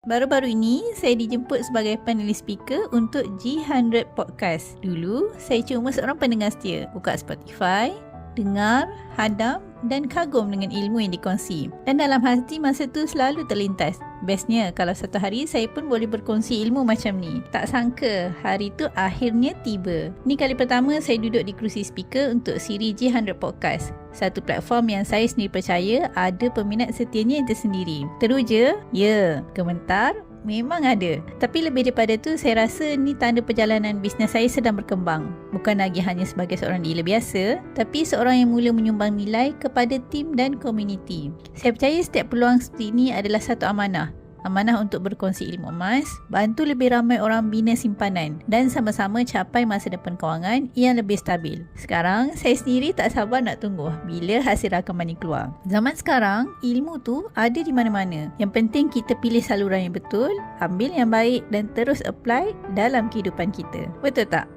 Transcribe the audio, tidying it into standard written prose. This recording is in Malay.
Baru-baru ini, saya dijemput sebagai panelis speaker untuk G100 Podcast. Dulu, saya cuma seorang pendengar setia. Buka Spotify, dengar, hadam dan kagum dengan ilmu yang dikongsi. Dan dalam hati masa tu selalu terlintas, bestnya kalau satu hari saya pun boleh berkongsi ilmu macam ni. Tak sangka, hari tu akhirnya tiba. Ni kali pertama saya duduk di kerusi speaker untuk siri G100 Podcast. Satu platform yang saya sendiri percaya ada peminat setianya yang tersendiri. Teruja? Ya. Gementar? Memang ada. Tapi lebih daripada tu, saya rasa ni tanda perjalanan bisnes saya sedang berkembang. Bukan lagi hanya sebagai seorang dealer biasa, tapi seorang yang mula menyumbang nilai kepada tim dan komuniti. Saya percaya setiap peluang seperti ini adalah satu amanah. Amanah untuk berkongsi ilmu emas, bantu lebih ramai orang bina simpanan dan sama-sama capai masa depan kewangan yang lebih stabil. Sekarang, saya sendiri tak sabar nak tunggu bila hasil rakaman ni keluar. Zaman sekarang, ilmu tu ada di mana-mana. Yang penting kita pilih saluran yang betul, ambil yang baik dan terus apply dalam kehidupan kita. Betul tak?